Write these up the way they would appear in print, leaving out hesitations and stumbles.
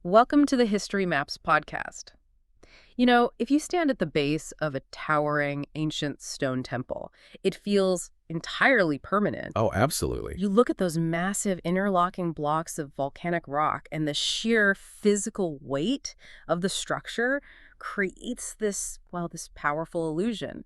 Welcome to the History Maps podcast. You know, if you stand at the base of a towering ancient stone temple, it feels entirely permanent. Oh, absolutely. You look at those massive interlocking blocks of volcanic rock, and the sheer physical weight of the structure creates this powerful illusion.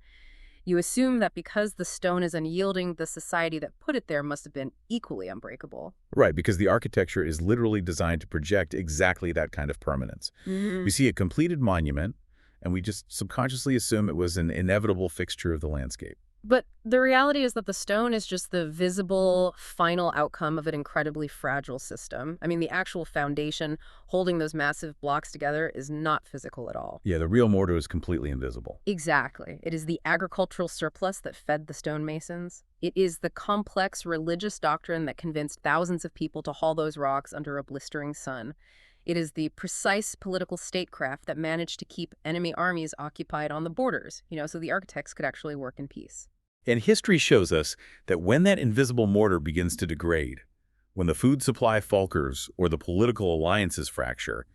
You assume that because the stone is unyielding, the society that put it there must have been equally unbreakable. Right, because the architecture is literally designed to project exactly that kind of permanence. We see a completed monument, and we just subconsciously assume it was an inevitable fixture of the landscape. But the reality is that the stone is just the visible, final outcome of an incredibly fragile system. I mean, the actual foundation holding those massive blocks together is not physical at all. Yeah, the real mortar is completely invisible. Exactly. It is the agricultural surplus that fed the stonemasons. It is the complex religious doctrine that convinced thousands of people to haul those rocks under a blistering sun. It is the precise political statecraft that managed to keep enemy armies occupied on the borders, so the architects could actually work in peace. And history shows us that when that invisible mortar begins to degrade, when the food supply falters or the political alliances fracture,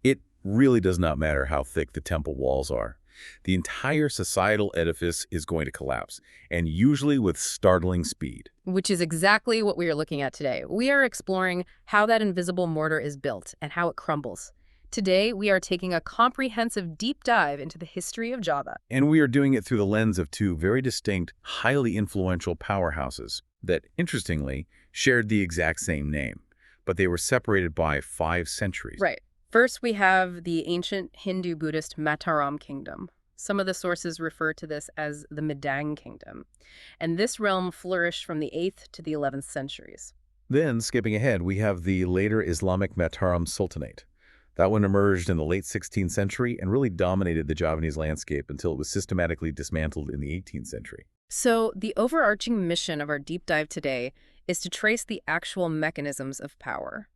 it really does not matter how thick the temple walls are. The entire societal edifice is going to collapse, and usually with startling speed. Which is exactly what we are looking at today. We are exploring how that invisible mortar is built and how it crumbles. Today, we are taking a comprehensive deep dive into the history of Java. And we are doing it through the lens of two very distinct, highly influential powerhouses that, interestingly, shared the exact same name, but they were separated by 5 centuries. Right. First, we have the ancient Hindu-Buddhist Mataram Kingdom. Some of the sources refer to this as the Medang Kingdom. And this realm flourished from the 8th to the 11th centuries. Then, skipping ahead, we have the later Islamic Mataram Sultanate. That one emerged in the late 16th century and really dominated the Javanese landscape until it was systematically dismantled in the 18th century. So, the overarching mission of our deep dive today is to trace the actual mechanisms of power.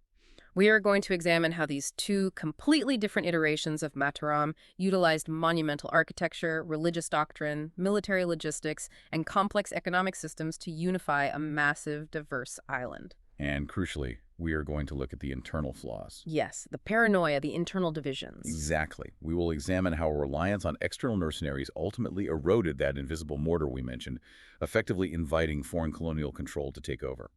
We are going to examine how these two completely different iterations of Mataram utilized monumental architecture, religious doctrine, military logistics, and complex economic systems to unify a massive, diverse island. And crucially, we are going to look at the internal flaws. Yes, the paranoia, the internal divisions. Exactly. We will examine how a reliance on external mercenaries ultimately eroded that invisible mortar we mentioned, effectively inviting foreign colonial control to take over.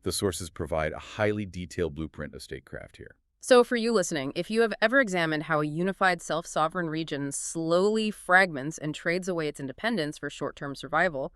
The sources provide a highly detailed blueprint of statecraft here. So for you listening, if you have ever examined how a unified self-sovereign region slowly fragments and trades away its independence for short-term survival,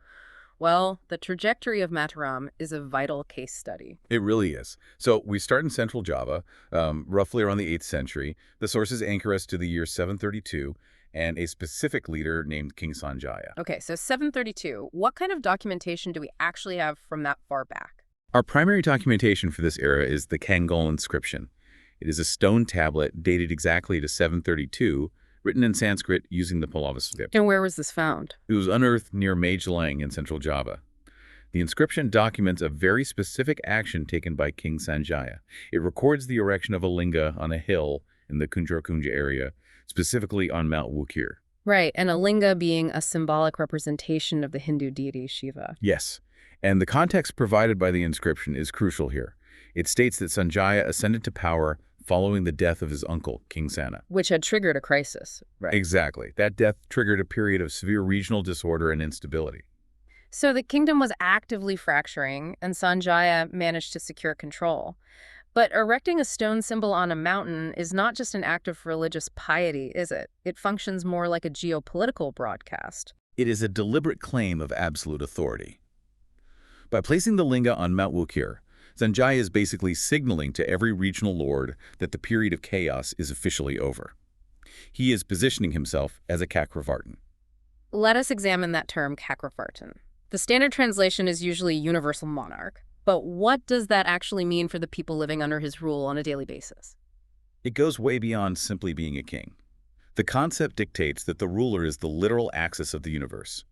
well, the trajectory of Mataram is a vital case study. It really is. So we start in central Java, roughly around the 8th century. The sources anchor us to the year 732 and a specific leader named King Sanjaya. Okay, so 732. What kind of documentation do we actually have from that far back? Our primary documentation for this era is the Kangal inscription. It is a stone tablet dated exactly to 732, written in Sanskrit using the Pallava script. And where was this found? It was unearthed near Medang in central Java. The inscription documents a very specific action taken by King Sanjaya. It records the erection of a linga on a hill in the Kunjarkunja area, specifically on Mount Wukir. Right, and a linga being a symbolic representation of the Hindu deity Shiva. Yes, and the context provided by the inscription is crucial here. It states that Sanjaya ascended to power following the death of his uncle, King Sana. Which had triggered a crisis, right? Exactly. That death triggered a period of severe regional disorder and instability. So the kingdom was actively fracturing, and Sanjaya managed to secure control. But erecting a stone symbol on a mountain is not just an act of religious piety, is it? It functions more like a geopolitical broadcast. It is a deliberate claim of absolute authority. By placing the linga on Mount Wukir, Sanjaya is basically signaling to every regional lord that the period of chaos is officially over. He is positioning himself as a Chakravartin. Let us examine that term, Chakravartin. The standard translation is usually universal monarch. But what does that actually mean for the people living under his rule on a daily basis? It goes way beyond simply being a king. The concept dictates that the ruler is the literal axis of the universe.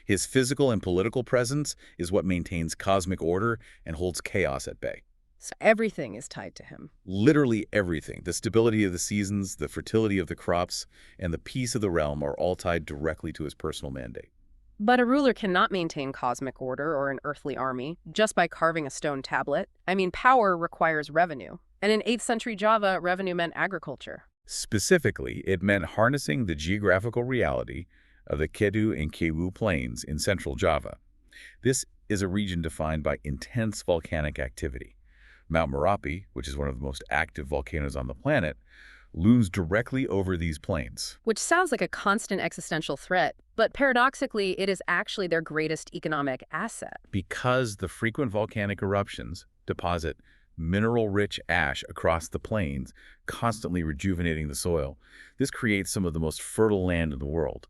His physical and political presence is what maintains cosmic order and holds chaos at bay. So everything is tied to him. Literally everything. The stability of the seasons, the fertility of the crops, and the peace of the realm are all tied directly to his personal mandate. But a ruler cannot maintain cosmic order or an earthly army just by carving a stone tablet. I mean, power requires revenue. And in 8th century Java, revenue meant agriculture. Specifically, it meant harnessing the geographical reality of the Kedu and Kewu plains in central Java. This is a region defined by intense volcanic activity. Mount Merapi, which is one of the most active volcanoes on the planet, looms directly over these plains. Which sounds like a constant existential threat, but paradoxically, it is actually their greatest economic asset. Because the frequent volcanic eruptions deposit mineral-rich ash across the plains, constantly rejuvenating the soil, this creates some of the most fertile land in the world.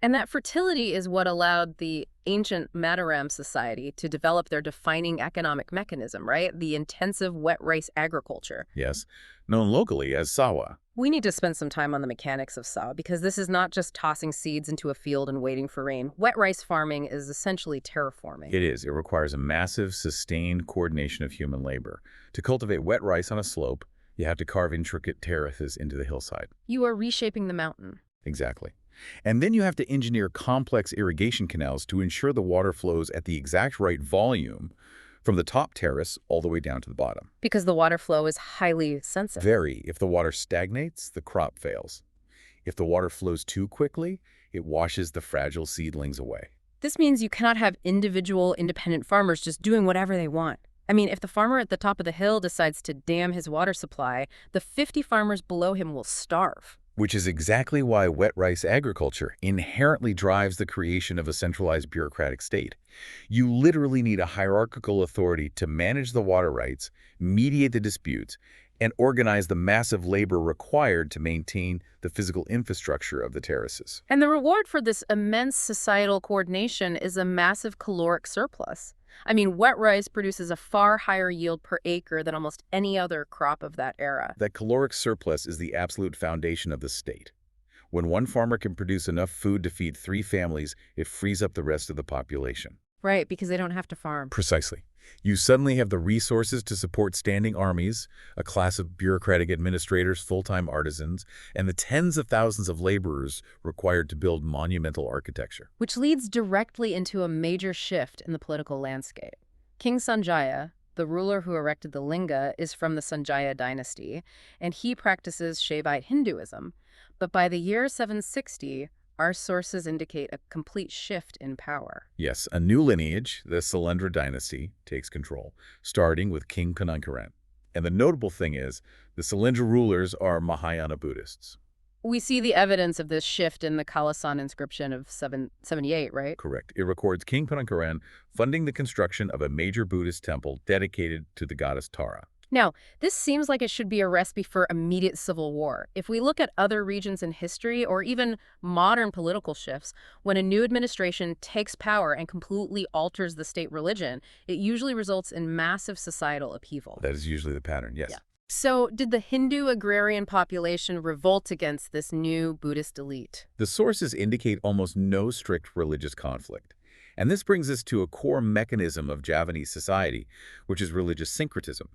And that fertility is what allowed the ancient Mataram society to develop their defining economic mechanism, right? The intensive wet rice agriculture. Yes, known locally as sawa. We need to spend some time on the mechanics of sawa because this is not just tossing seeds into a field and waiting for rain. Wet rice farming is essentially terraforming. It is. It requires a massive, sustained coordination of human labor. To cultivate wet rice on a slope, you have to carve intricate terraces into the hillside. You are reshaping the mountain. Exactly. And then you have to engineer complex irrigation canals to ensure the water flows at the exact right volume from the top terrace all the way down to the bottom. Because the water flow is highly sensitive. Very. If the water stagnates, the crop fails. If the water flows too quickly, it washes the fragile seedlings away. This means you cannot have individual independent farmers just doing whatever they want. I mean, if the farmer at the top of the hill decides to dam his water supply, the 50 farmers below him will starve. Which is exactly why wet rice agriculture inherently drives the creation of a centralized bureaucratic state. You literally need a hierarchical authority to manage the water rights, mediate the disputes, and organize the massive labor required to maintain the physical infrastructure of the terraces. And the reward for this immense societal coordination is a massive caloric surplus. I mean, wet rice produces a far higher yield per acre than almost any other crop of that era. That caloric surplus is the absolute foundation of the state. When one farmer can produce enough food to feed 3 families, it frees up the rest of the population. Right, because they don't have to farm. Precisely. You suddenly have the resources to support standing armies, a class of bureaucratic administrators, full-time artisans, and the tens of thousands of laborers required to build monumental architecture. Which leads directly into a major shift in the political landscape. King Sanjaya, the ruler who erected the linga, is from the Sanjaya dynasty, and he practices Shaivite Hinduism. But by the year 760, our sources indicate a complete shift in power. Yes, a new lineage, the Sailendra dynasty, takes control, starting with King Kanankaran. And the notable thing is, the Sailendra rulers are Mahayana Buddhists. We see the evidence of this shift in the Kalasan inscription of 778, right? Correct. It records King Kanankaran funding the construction of a major Buddhist temple dedicated to the goddess Tara. Now, this seems like it should be a recipe for immediate civil war. If we look at other regions in history or even modern political shifts, when a new administration takes power and completely alters the state religion, it usually results in massive societal upheaval. That is usually the pattern, yes. Yeah. So, did the Hindu agrarian population revolt against this new Buddhist elite? The sources indicate almost no strict religious conflict. And this brings us to a core mechanism of Javanese society, which is religious syncretism.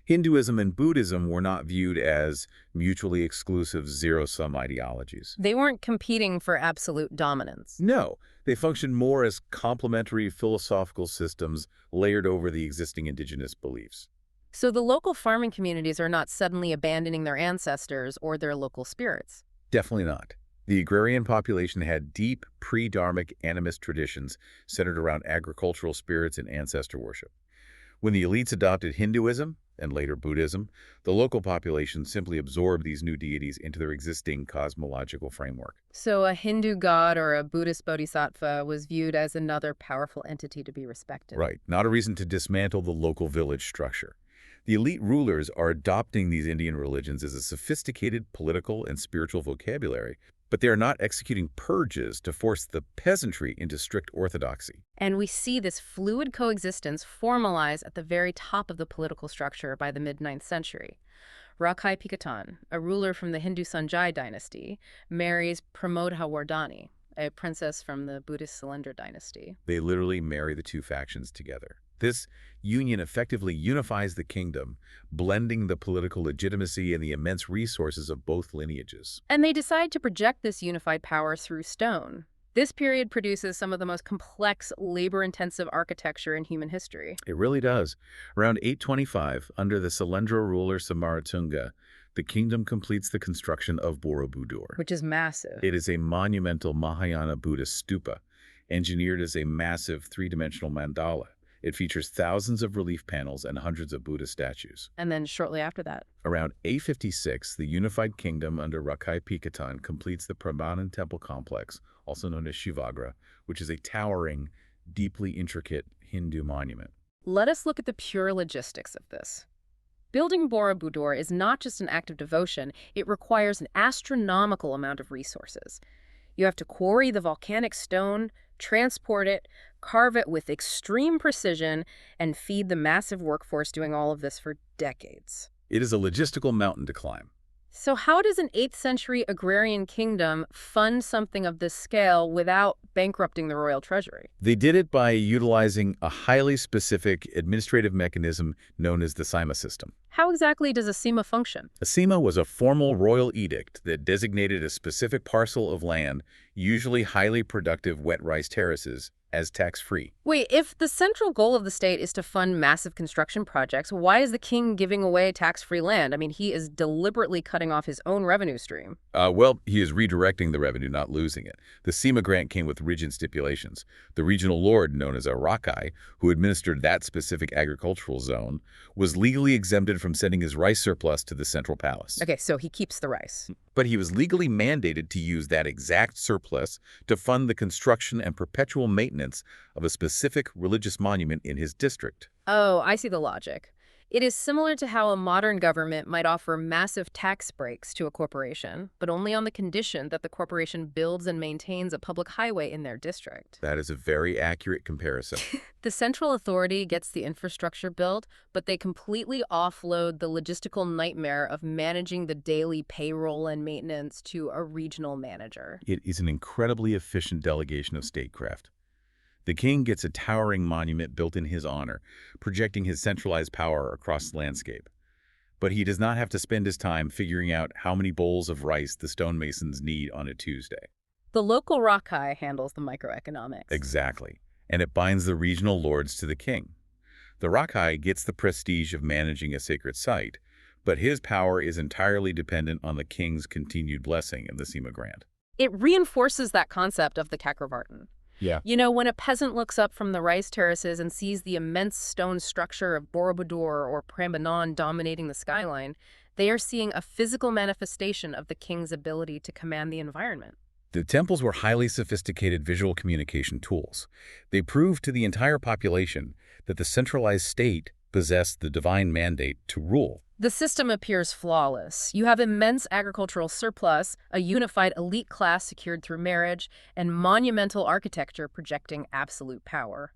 Hinduism and Buddhism were not viewed as mutually exclusive zero-sum ideologies. They weren't competing for absolute dominance. No, they functioned more as complementary philosophical systems layered over the existing indigenous beliefs. So the local farming communities are not suddenly abandoning their ancestors or their local spirits. Definitely not. The agrarian population had deep pre-Dharmic animist traditions centered around agricultural spirits and ancestor worship. When the elites adopted Hinduism, and later Buddhism, the local population simply absorbed these new deities into their existing cosmological framework. So a Hindu god or a Buddhist bodhisattva was viewed as another powerful entity to be respected. Right, not a reason to dismantle the local village structure. The elite rulers are adopting these Indian religions as a sophisticated political and spiritual vocabulary, but they are not executing purges to force the peasantry into strict orthodoxy. And we see this fluid coexistence formalize at the very top of the political structure by the mid-9th century. Rakai Pikatan, a ruler from the Hindu Sanjaya dynasty, marries Pramodha Wardani, a princess from the Buddhist Sailendra dynasty. They literally marry the two factions together. This union effectively unifies the kingdom, blending the political legitimacy and the immense resources of both lineages. And they decide to project this unified power through stone. This period produces some of the most complex, labor-intensive architecture in human history. It really does. Around 825, under the Salendro ruler Samaratunga, the kingdom completes the construction of Borobudur. Which is massive. It is a monumental Mahayana Buddhist stupa, engineered as a massive three-dimensional mandala. It features thousands of relief panels and hundreds of Buddha statues. And then shortly after that. Around 856, the unified kingdom under Rakai Pikatan completes the Prambanan temple complex, also known as Shivagra, which is a towering, deeply intricate Hindu monument. Let us look at the pure logistics of this. Building Borobudur is not just an act of devotion, it requires an astronomical amount of resources. You have to quarry the volcanic stone, transport it, carve it with extreme precision, and feed the massive workforce doing all of this for decades. It is a logistical mountain to climb. So how does an 8th century agrarian kingdom fund something of this scale without bankrupting the royal treasury? They did it by utilizing a highly specific administrative mechanism known as the Sima system. How exactly does a Sima function? A Sima was a formal royal edict that designated a specific parcel of land, usually highly productive wet rice terraces, as tax-free. Wait, if the central goal of the state is to fund massive construction projects, why is the king giving away tax-free land? I mean, he is deliberately cutting off his own revenue stream. Well, he is redirecting the revenue, not losing it. The Sima grant came with rigid stipulations. The regional lord, known as a Rakai, who administered that specific agricultural zone, was legally exempted from sending his rice surplus to the central palace. Okay, so he keeps the rice. But he was legally mandated to use that exact surplus to fund the construction and perpetual maintenance of a specific religious monument in his district. Oh, I see the logic. It is similar to how a modern government might offer massive tax breaks to a corporation, but only on the condition that the corporation builds and maintains a public highway in their district. That is a very accurate comparison. The central authority gets the infrastructure built, but they completely offload the logistical nightmare of managing the daily payroll and maintenance to a regional manager. It is an incredibly efficient delegation of statecraft. The king gets a towering monument built in his honor, projecting his centralized power across the landscape. But he does not have to spend his time figuring out how many bowls of rice the stonemasons need on a Tuesday. The local Rakai handles the microeconomics. Exactly. And it binds the regional lords to the king. The Rakai gets the prestige of managing a sacred site, but his power is entirely dependent on the king's continued blessing of the Sima grant. It reinforces that concept of the Chakravartin. Yeah. You know, when a peasant looks up from the rice terraces and sees the immense stone structure of Borobudur or Prambanan dominating the skyline, they are seeing a physical manifestation of the king's ability to command the environment. The temples were highly sophisticated visual communication tools. They proved to the entire population that the centralized state possessed the divine mandate to rule. The system appears flawless. You have immense agricultural surplus, a unified elite class secured through marriage, and monumental architecture projecting absolute power.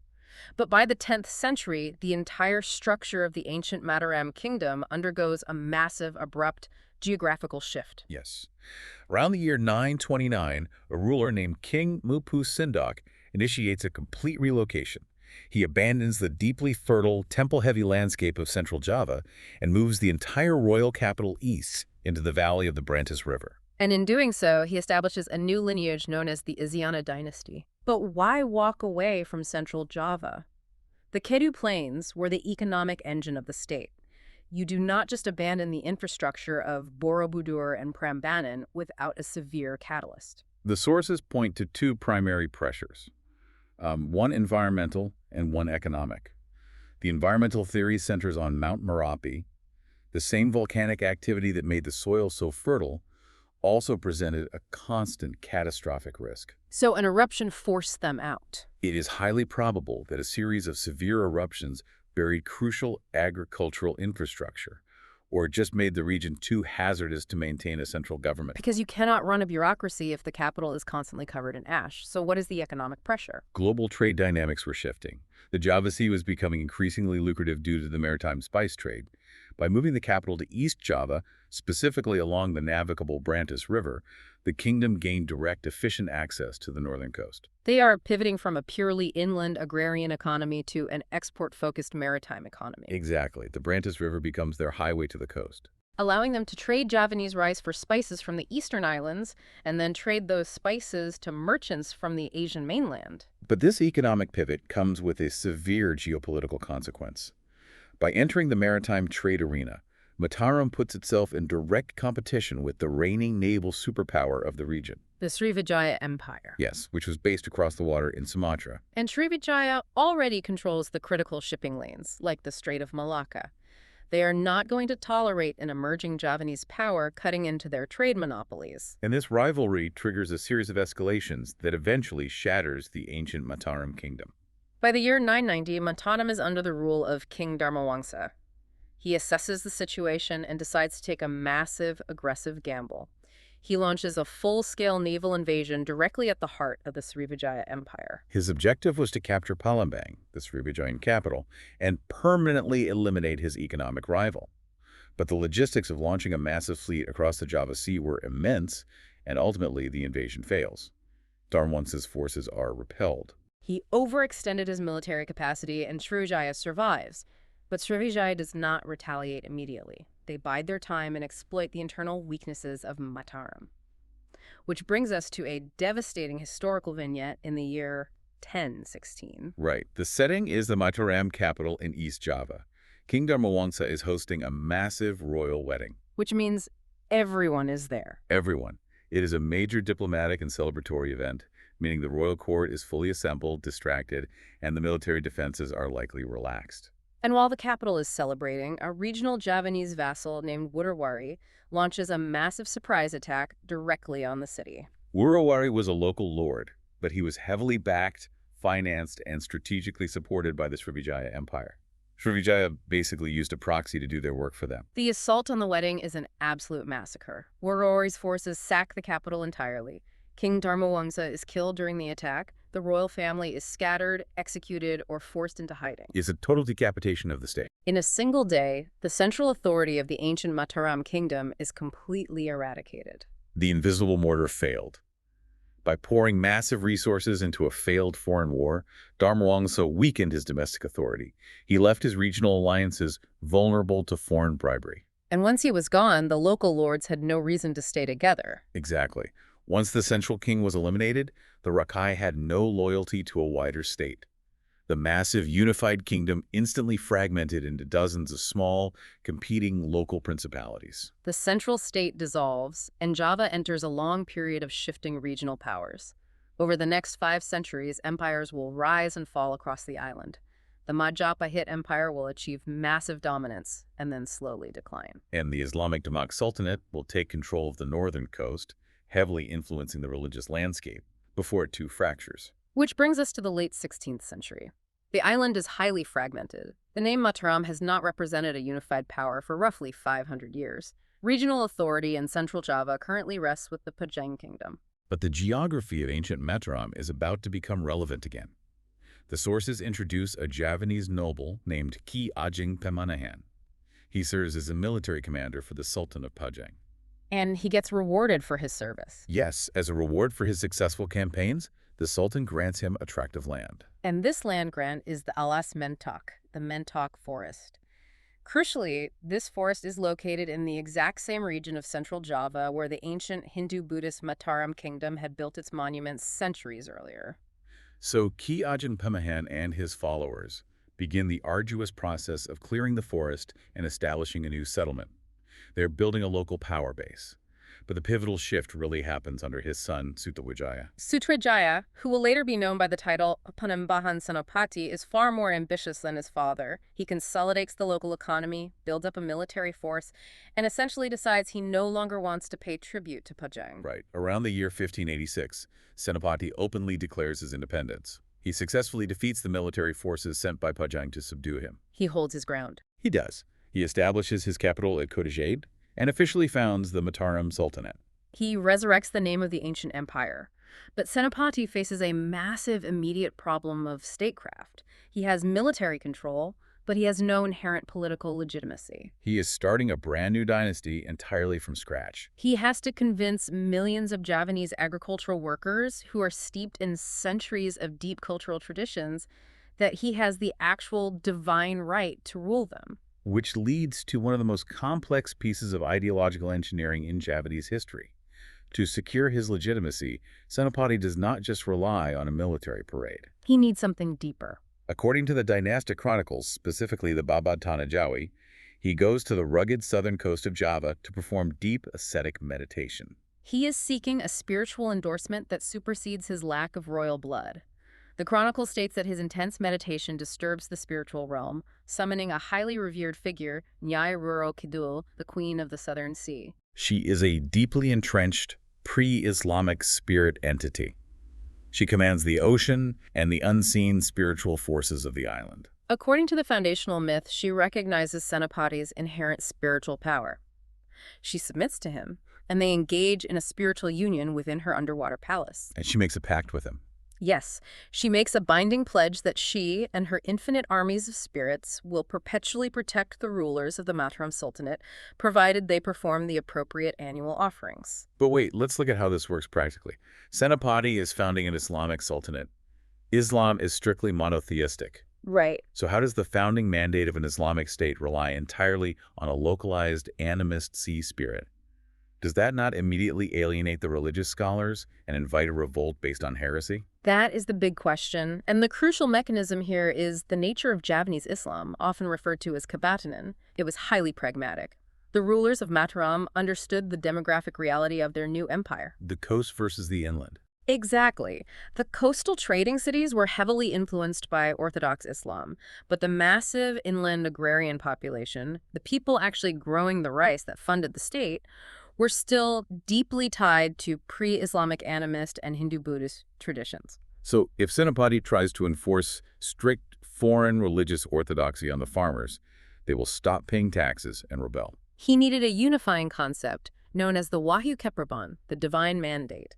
But by the 10th century, the entire structure of the ancient Mataram Kingdom undergoes a massive, abrupt geographical shift. Yes. Around the year 929, a ruler named King Mupu Sindok initiates a complete relocation. He abandons the deeply fertile, temple-heavy landscape of central Java and moves the entire royal capital east into the valley of the Brantis River. And in doing so, he establishes a new lineage known as the Isyana dynasty. But why walk away from central Java? The Kedu Plains were the economic engine of the state. You do not just abandon the infrastructure of Borobudur and Prambanan without a severe catalyst. The sources point to two primary pressures. One environmental and one economic. The environmental theory centers on Mount Merapi. The same volcanic activity that made the soil so fertile also presented a constant catastrophic risk. So an eruption forced them out. It is highly probable that a series of severe eruptions buried crucial agricultural infrastructure, or just made the region too hazardous to maintain a central government. Because you cannot run a bureaucracy if the capital is constantly covered in ash. So what is the economic pressure? Global trade dynamics were shifting. The Java Sea was becoming increasingly lucrative due to the maritime spice trade. By moving the capital to East Java, specifically along the navigable Brantis River, the kingdom gained direct, efficient access to the northern coast. They are pivoting from a purely inland agrarian economy to an export-focused maritime economy. Exactly. The Brantis River becomes their highway to the coast. allowing them to trade Javanese rice for spices from the eastern islands and then trade those spices to merchants from the Asian mainland. But this economic pivot comes with a severe geopolitical consequence. By entering the maritime trade arena, Mataram puts itself in direct competition with the reigning naval superpower of the region. The Srivijaya Empire. Yes, which was based across the water in Sumatra. And Srivijaya already controls the critical shipping lanes, like the Strait of Malacca. They are not going to tolerate an emerging Javanese power cutting into their trade monopolies. And this rivalry triggers a series of escalations that eventually shatters the ancient Mataram Kingdom. By the year 990, Mataram is under the rule of King Dharmawangsa. He assesses the situation and decides to take a massive, aggressive gamble. He launches a full-scale naval invasion directly at the heart of the Srivijaya Empire. His objective was to capture Palembang, the Srivijayan capital, and permanently eliminate his economic rival. But the logistics of launching a massive fleet across the Java Sea were immense, and ultimately the invasion fails. Dharmawangsa's forces are repelled. He overextended his military capacity, and Srivijaya survives. But Srivijaya does not retaliate immediately. They bide their time and exploit the internal weaknesses of Mataram. Which brings us to a devastating historical vignette in the year 1016. Right. The setting is the Mataram capital in East Java. King Dharmawangsa is hosting a massive royal wedding. Which means everyone is there. Everyone. It is a major diplomatic and celebratory event, meaning the royal court is fully assembled, distracted, and the military defenses are likely relaxed. And while the capital is celebrating, a regional Javanese vassal named Wurawari launches a massive surprise attack directly on the city. Wurawari was a local lord, but he was heavily backed, financed, and strategically supported by the Srivijaya Empire. Srivijaya basically used a proxy to do their work for them. The assault on the wedding is an absolute massacre. Wurawari's forces sack the capital entirely. King Dharmawangsa is killed during the attack. The royal family is scattered, executed, or forced into hiding. It's a total decapitation of the state. In a single day, the central authority of the ancient Mataram Kingdom is completely eradicated. The invisible mortar failed. By pouring massive resources into a failed foreign war, Dharmawangsa weakened his domestic authority. He left his regional alliances vulnerable to foreign bribery. And once he was gone, the local lords had no reason to stay together. Exactly. Once the central king was eliminated, the Rakai had no loyalty to a wider state. The massive unified kingdom instantly fragmented into dozens of small, competing local principalities. The central state dissolves, and Java enters a long period of shifting regional powers. Over the next 5 centuries, empires will rise and fall across the island. The Majapahit Empire will achieve massive dominance and then slowly decline. And the Islamic Sultanate will take control of the northern coast, heavily influencing the religious landscape, before it too fractures. Which brings us to the late 16th century. The island is highly fragmented. The name Mataram has not represented a unified power for roughly 500 years. Regional authority in central Java currently rests with the Pajang Kingdom. But the geography of ancient Mataram is about to become relevant again. The sources introduce a Javanese noble named Ki Ageng Pemanahan. He serves as a military commander for the Sultan of Pajang. And he gets rewarded for his service. Yes, as a reward for his successful campaigns, the Sultan grants him a tract of land. And this land grant is the Alas Mentok, the Mentok Forest. Crucially, this forest is located in the exact same region of central Java where the ancient Hindu-Buddhist Mataram Kingdom had built its monuments centuries earlier. So Ki Ageng Pemanahan and his followers begin the arduous process of clearing the forest and establishing a new settlement. They're building a local power base. But the pivotal shift really happens under his son, Suthawijaya. Suthawijaya, who will later be known by the title Panembahan Senopati, is far more ambitious than his father. He consolidates the local economy, builds up a military force, and essentially decides he no longer wants to pay tribute to Pajang. Right. Around the year 1586, Senopati openly declares his independence. He successfully defeats the military forces sent by Pajang to subdue him. He holds his ground. He does. He establishes his capital at Kodajade and officially founds the Mataram Sultanate. He resurrects the name of the ancient empire. But Senopati faces a massive immediate problem of statecraft. He has military control, but he has no inherent political legitimacy. He is starting a brand new dynasty entirely from scratch. He has to convince millions of Javanese agricultural workers who are steeped in centuries of deep cultural traditions that he has the actual divine right to rule them. which leads to one of the most complex pieces of ideological engineering in Javanese history. To secure his legitimacy, Senapati does not just rely on a military parade. He needs something deeper. According to the dynastic chronicles, specifically the Babad Tanah Jawi, he goes to the rugged southern coast of Java to perform deep ascetic meditation. He is seeking a spiritual endorsement that supersedes his lack of royal blood. The chronicle states that his intense meditation disturbs the spiritual realm, summoning a highly revered figure, Nyai Roro Kidul, the Queen of the Southern Sea. She is a deeply entrenched, pre-Islamic spirit entity. She commands the ocean and the unseen spiritual forces of the island. According to the foundational myth, she recognizes Senapati's inherent spiritual power. She submits to him, and they engage in a spiritual union within her underwater palace. And she makes a pact with him. Yes, she makes a binding pledge that she and her infinite armies of spirits will perpetually protect the rulers of the Mataram Sultanate, provided they perform the appropriate annual offerings. But wait, let's look at how this works practically. Senapati is founding an Islamic sultanate. Islam is strictly monotheistic. Right. So how does the founding mandate of an Islamic state rely entirely on a localized animist sea spirit? Does that not immediately alienate the religious scholars and invite a revolt based on heresy? That is the big question, and the crucial mechanism here is the nature of Javanese Islam, often referred to as Kabatanan. It was highly pragmatic. The rulers of Mataram understood the demographic reality of their new empire. The coast versus the inland. Exactly. The coastal trading cities were heavily influenced by Orthodox Islam, but the massive inland agrarian population, the people actually growing the rice that funded the state, were still deeply tied to pre-Islamic animist and Hindu-Buddhist traditions. So if Senapati tries to enforce strict foreign religious orthodoxy on the farmers, they will stop paying taxes and rebel. He needed a unifying concept known as the Wahyu Kepraban, the divine mandate.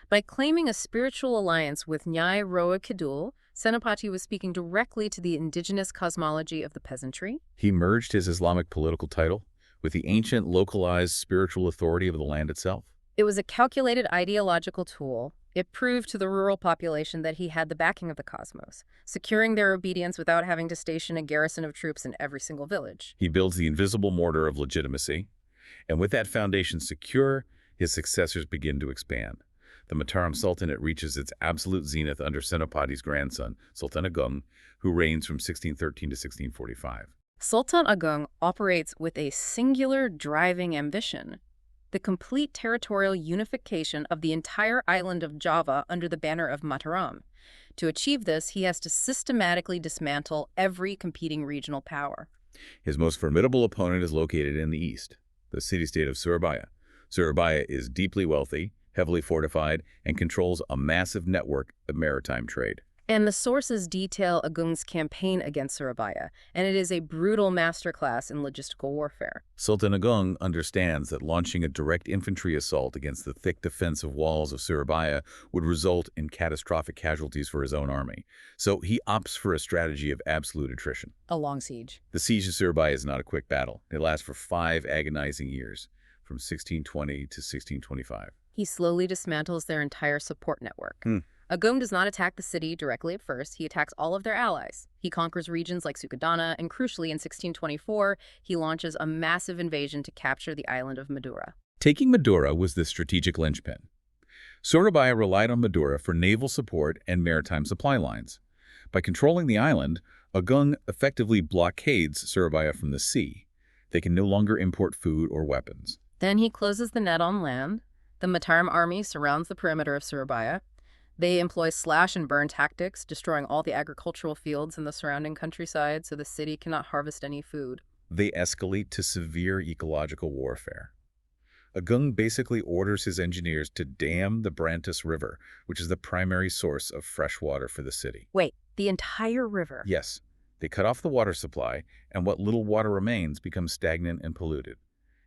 By claiming a spiritual alliance with Nyai Roro Kidul, Senapati was speaking directly to the indigenous cosmology of the peasantry. He merged his Islamic political title with the ancient localized spiritual authority of the land itself. It was a calculated ideological tool. It proved to the rural population that he had the backing of the cosmos, securing their obedience without having to station a garrison of troops in every single village. He builds the invisible mortar of legitimacy, and with that foundation secure, his successors begin to expand. The Mataram Sultanate reaches its absolute zenith under Senapati's grandson, Sultan Agung, who reigns from 1613 to 1645. Sultan Agung operates with a singular driving ambition: the complete territorial unification of the entire island of Java under the banner of Mataram. To achieve this, he has to systematically dismantle every competing regional power. His most formidable opponent is located in the east, the city-state of Surabaya. Surabaya is deeply wealthy, heavily fortified, and controls a massive network of maritime trade. And the sources detail Agung's campaign against Surabaya, and it is a brutal masterclass in logistical warfare. Sultan Agung understands that launching a direct infantry assault against the thick defensive walls of Surabaya would result in catastrophic casualties for his own army. So he opts for a strategy of absolute attrition. A long siege. The siege of Surabaya is not a quick battle. It lasts for 5 agonizing years, from 1620 to 1625. He slowly dismantles their entire support network. Agung does not attack the city directly at first. He attacks all of their allies. He conquers regions like Sukadana, and crucially, in 1624, he launches a massive invasion to capture the island of Madura. Taking Madura was the strategic linchpin. Surabaya relied on Madura for naval support and maritime supply lines. By controlling the island, Agung effectively blockades Surabaya from the sea. They can no longer import food or weapons. Then he closes the net on land. The Mataram army surrounds the perimeter of Surabaya. They employ slash and burn tactics, destroying all the agricultural fields in the surrounding countryside so the city cannot harvest any food. They escalate to severe ecological warfare. Agung basically orders his engineers to dam the Brantus River, which is the primary source of fresh water for the city. Wait, the entire river? Yes, they cut off the water supply, and what little water remains becomes stagnant and polluted.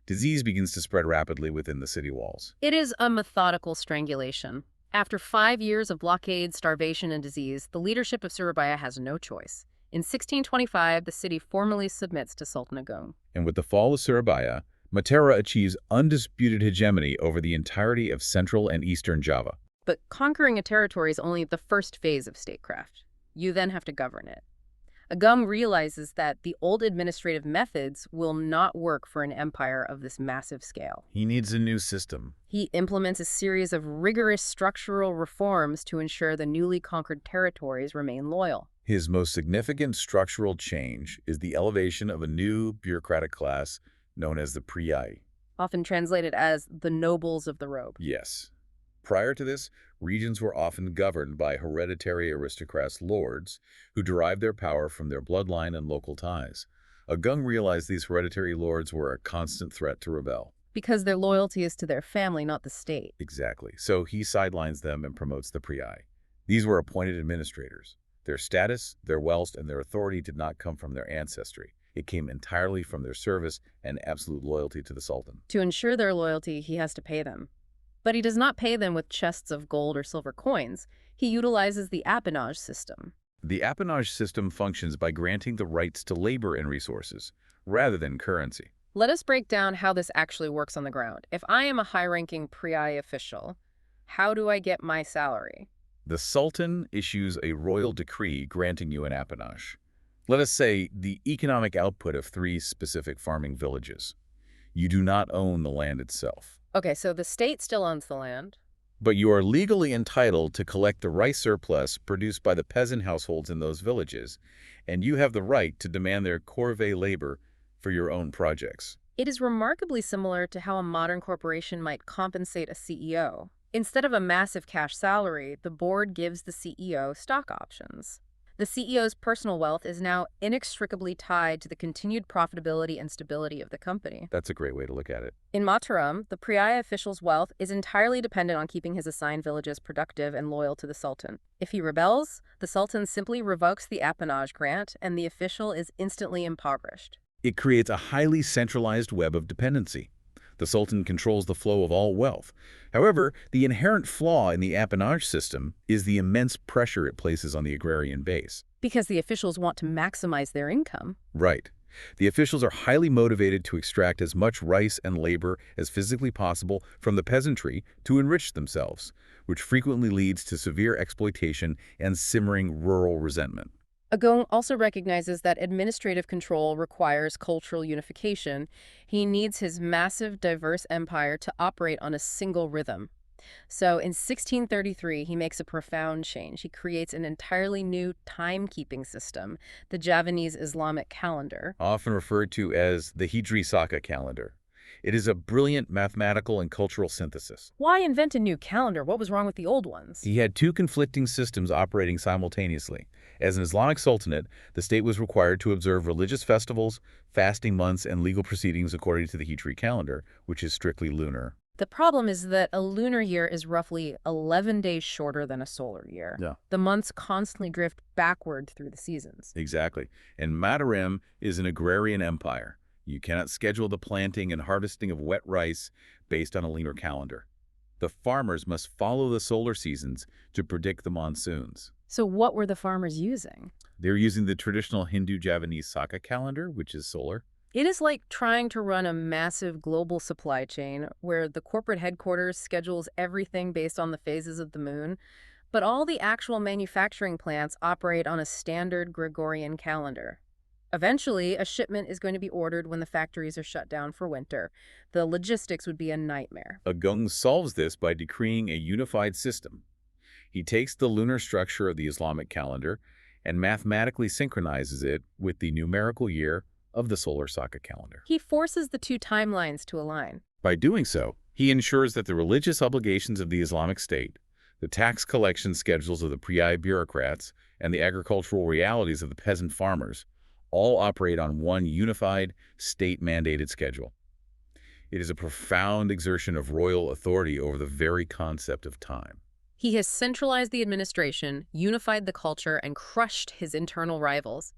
Disease begins to spread rapidly within the city walls. It is a methodical strangulation. After 5 years of blockade, starvation, and disease, the leadership of Surabaya has no choice. In 1625, the city formally submits to Sultan Agung. And with the fall of Surabaya, Mataram achieves undisputed hegemony over the entirety of central and eastern Java. But conquering a territory is only the first phase of statecraft. You then have to govern it. Agung realizes that the old administrative methods will not work for an empire of this massive scale. He needs a new system. He implements a series of rigorous structural reforms to ensure the newly conquered territories remain loyal. His most significant structural change is the elevation of a new bureaucratic class known as the priai. Often translated as the nobles of the robe. Yes. Prior to this, regions were often governed by hereditary aristocrats lords who derived their power from their bloodline and local ties. Agung realized these hereditary lords were a constant threat to rebel. Because their loyalty is to their family, not the state. Exactly. So he sidelines them and promotes the priai. These were appointed administrators. Their status, their wealth, and their authority did not come from their ancestry. It came entirely from their service and absolute loyalty to the Sultan. To ensure their loyalty, he has to pay them. But he does not pay them with chests of gold or silver coins. He utilizes the appanage system. The appanage system functions by granting the rights to labor and resources, rather than currency. Let us break down how this actually works on the ground. If I am a high-ranking priai official, how do I get my salary? The Sultan issues a royal decree granting you an appanage. Let us say the economic output of 3 specific farming villages. You do not own the land itself. Okay, so the state still owns the land. But you are legally entitled to collect the rice surplus produced by the peasant households in those villages, and you have the right to demand their corvée labor for your own projects. It is remarkably similar to how a modern corporation might compensate a CEO. Instead of a massive cash salary, the board gives the CEO stock options. The CEO's personal wealth is now inextricably tied to the continued profitability and stability of the company. That's a great way to look at it. In Mataram, the priai official's wealth is entirely dependent on keeping his assigned villages productive and loyal to the Sultan. If he rebels, the Sultan simply revokes the appanage grant, and the official is instantly impoverished. It creates a highly centralized web of dependency. The Sultan controls the flow of all wealth. However, the inherent flaw in the appanage system is the immense pressure it places on the agrarian base. Because the officials want to maximize their income. Right. The officials are highly motivated to extract as much rice and labor as physically possible from the peasantry to enrich themselves, which frequently leads to severe exploitation and simmering rural resentment. Agung also recognizes that administrative control requires cultural unification. He needs his massive, diverse empire to operate on a single rhythm. So in 1633, he makes a profound change. He creates an entirely new timekeeping system, the Javanese Islamic calendar. Often referred to as the Hijri Saka calendar. It is a brilliant mathematical and cultural synthesis. Why invent a new calendar? What was wrong with the old ones? He had 2 conflicting systems operating simultaneously. As an Islamic sultanate, the state was required to observe religious festivals, fasting months, and legal proceedings according to the Hijri calendar, which is strictly lunar. The problem is that a lunar year is roughly 11 days shorter than a solar year. Yeah. The months constantly drift backward through the seasons. Exactly. And Mataram is an agrarian empire. You cannot schedule the planting and harvesting of wet rice based on a lunar calendar. The farmers must follow the solar seasons to predict the monsoons. So what were the farmers using? They're using the traditional Hindu-Javanese Saka calendar, which is solar. It is like trying to run a massive global supply chain where the corporate headquarters schedules everything based on the phases of the moon, but all the actual manufacturing plants operate on a standard Gregorian calendar. Eventually, a shipment is going to be ordered when the factories are shut down for winter. The logistics would be a nightmare. Agung solves this by decreeing a unified system. He takes the lunar structure of the Islamic calendar and mathematically synchronizes it with the numerical year of the solar Saka calendar. He forces the 2 timelines to align. By doing so, he ensures that the religious obligations of the Islamic State, the tax collection schedules of the priai bureaucrats, and the agricultural realities of the peasant farmers all operate on one unified, state-mandated schedule. It is a profound exertion of royal authority over the very concept of time. He has centralized the administration, unified the culture, and crushed his internal rivals.